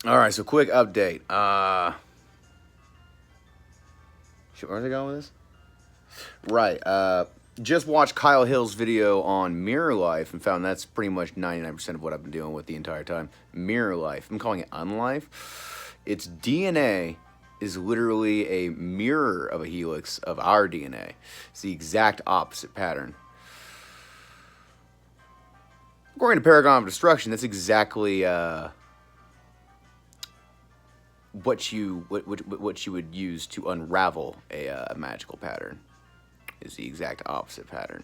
All right, so quick update. Shit, where's I going with this? Right. Just watched Kyle Hill's video on Mirror Life and found that's pretty much 99% of what I've been dealing with the entire time. Mirror Life. I'm calling it Unlife. Its DNA is literally a mirror of a helix of our DNA. It's the exact opposite pattern. According to Paragon of Destruction, that's exactly what you would use to unravel a magical pattern. Is the exact opposite pattern.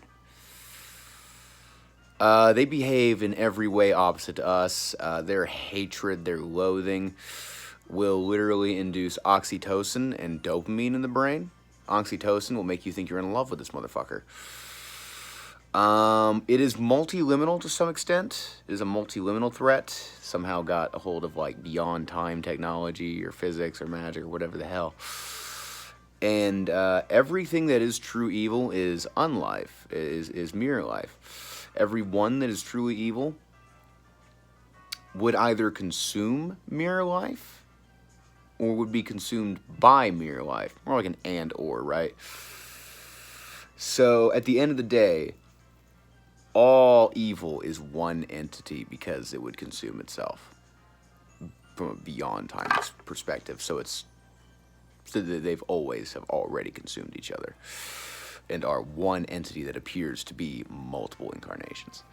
They behave in every way opposite to us. Their hatred, their loathing, will literally induce oxytocin and dopamine in the brain. Oxytocin will make you think you're in love with this motherfucker. It is multiliminal to some extent. It is a multiliminal threat. Somehow got a hold of like beyond time technology or physics or magic or whatever the hell. And everything that is true evil is unlife, is mirror life. Every one that is truly evil would either consume mirror life or would be consumed by mirror life. More like an and or, right? So at the end of the day, all evil is one entity because it would consume itself from a beyond time perspective. So they've always have already consumed each other and are one entity that appears to be multiple incarnations.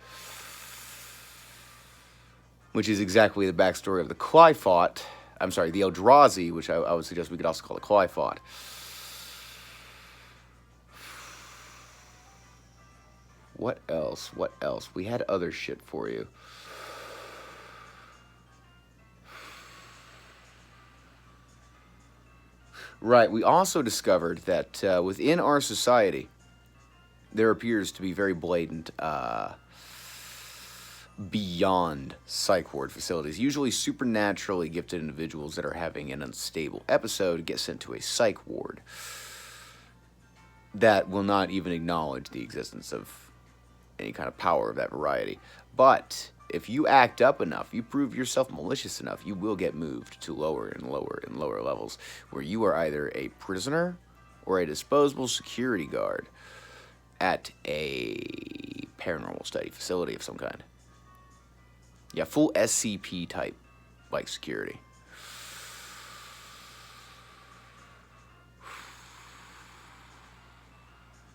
Which is exactly the backstory of the Qliphoth. I'm sorry, the Eldrazi, which I would suggest we could also call the Qliphoth. What else? What else? We had other shit for you. Right, we also discovered that within our society, there appears to be very blatant beyond psych ward facilities. Usually supernaturally gifted individuals that are having an unstable episode get sent to a psych ward that will not even acknowledge the existence of any kind of power of that variety. But if you act up enough, you prove yourself malicious enough, you will get moved to lower and lower and lower levels where you are either a prisoner or a disposable security guard at a paranormal study facility of some kind. Yeah, full SCP type, like, security.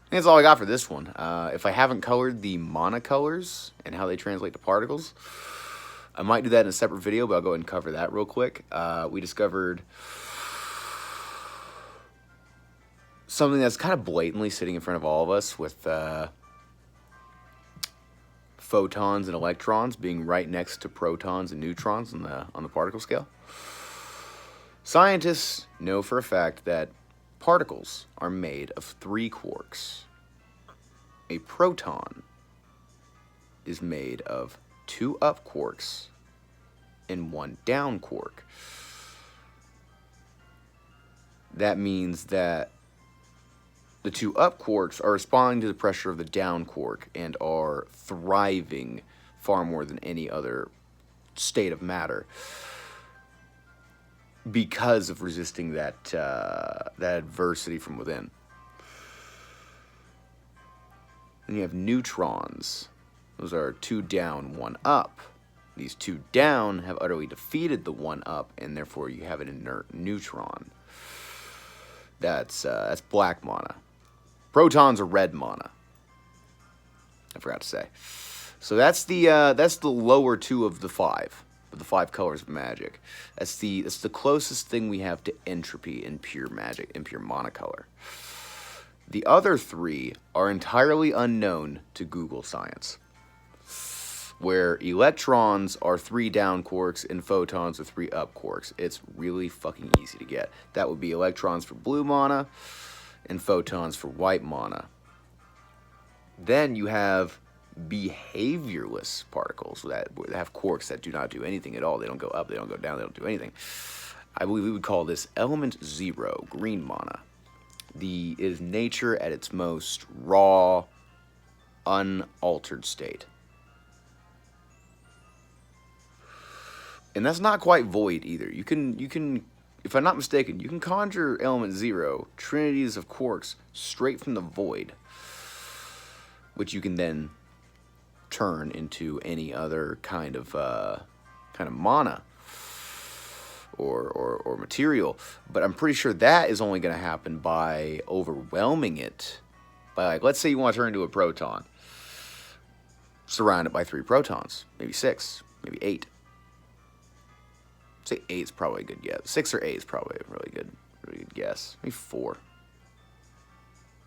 That's all I got for this one. If I haven't colored the monocolors and how they translate to particles, I might do that in a separate video, but I'll go ahead and cover that real quick. We discovered something that's kind of blatantly sitting in front of all of us with photons and electrons being right next to protons and neutrons on the particle scale. Scientists know for a fact that particles are made of 3 quarks. A proton is made of 2 up quarks and 1 down quark. That means that the 2 up quarks are responding to the pressure of the down quark and are thriving far more than any other state of matter because of resisting that adversity from within. Then you have neutrons. Those are 2 down, 1 up. These 2 down have utterly defeated the 1 up, and therefore you have an inert neutron. That's black mana. Protons are red mana. I forgot to say. So that's the lower 2 of the 5. Of the 5 colors of magic. That's the closest thing we have to entropy in pure magic, in pure monocolor. The other 3 are entirely unknown to Google Science, where electrons are 3 down quarks and photons are 3 up quarks. It's really fucking easy to get. That would be electrons for blue mana and photons for white mana. Then you have behaviorless particles that have quarks that do not do anything at all. They don't go up, they don't go down, they don't do anything. I believe we would call this element 0, green mana. It is nature at its most raw, unaltered state. And that's not quite void either. You can, if I'm not mistaken, you can conjure element 0, trinities of quarks, straight from the void, which you can then turn into any other kind of mana or material. But I'm pretty sure that is only going to happen by overwhelming it. By, like, let's say you want to turn into a proton. Surround it by 3 protons, maybe 6, maybe 8. Say 8 is probably a good guess. 6 or 8 is probably a really good guess. Maybe 4.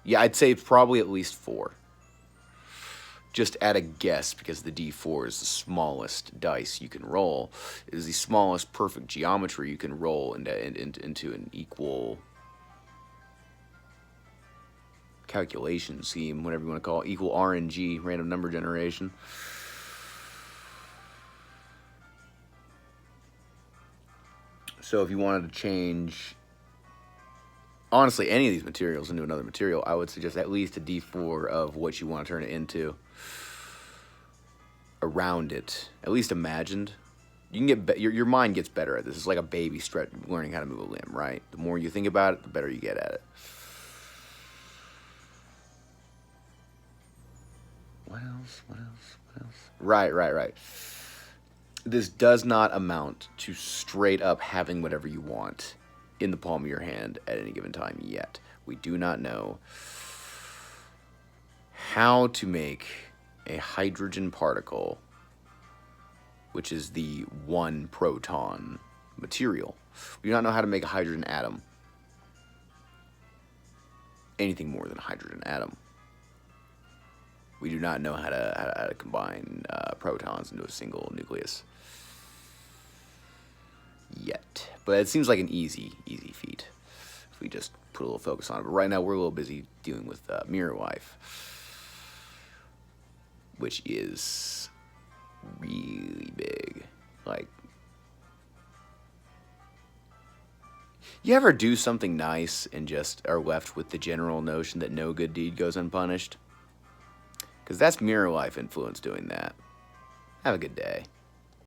Yeah, I'd say probably at least 4. Just at a guess, because the D4 is the smallest dice you can roll. It is the smallest perfect geometry you can roll into an equal calculation scheme, whatever you want to call it, equal RNG, random number generation. So if you wanted to change, honestly, any of these materials into another material, I would suggest at least a D4 of what you want to turn it into around it, at least imagined. You can get your mind gets better at this. It's like a baby learning how to move a limb, right? The more you think about it, the better you get at it. What else? Right. This does not amount to straight up having whatever you want in the palm of your hand at any given time yet. We do not know how to make a hydrogen particle, which is the 1 proton material. We do not know how to make a hydrogen atom. Anything more than a hydrogen atom. We do not know how to combine protons into a single nucleus yet. But it seems like an easy feat if we just put a little focus on it. But right now we're a little busy dealing with Mirror Wife, which is really big. Like, you ever do something nice and just are left with the general notion that no good deed goes unpunished? Because that's Mirror Wife influence doing that. Have a good day.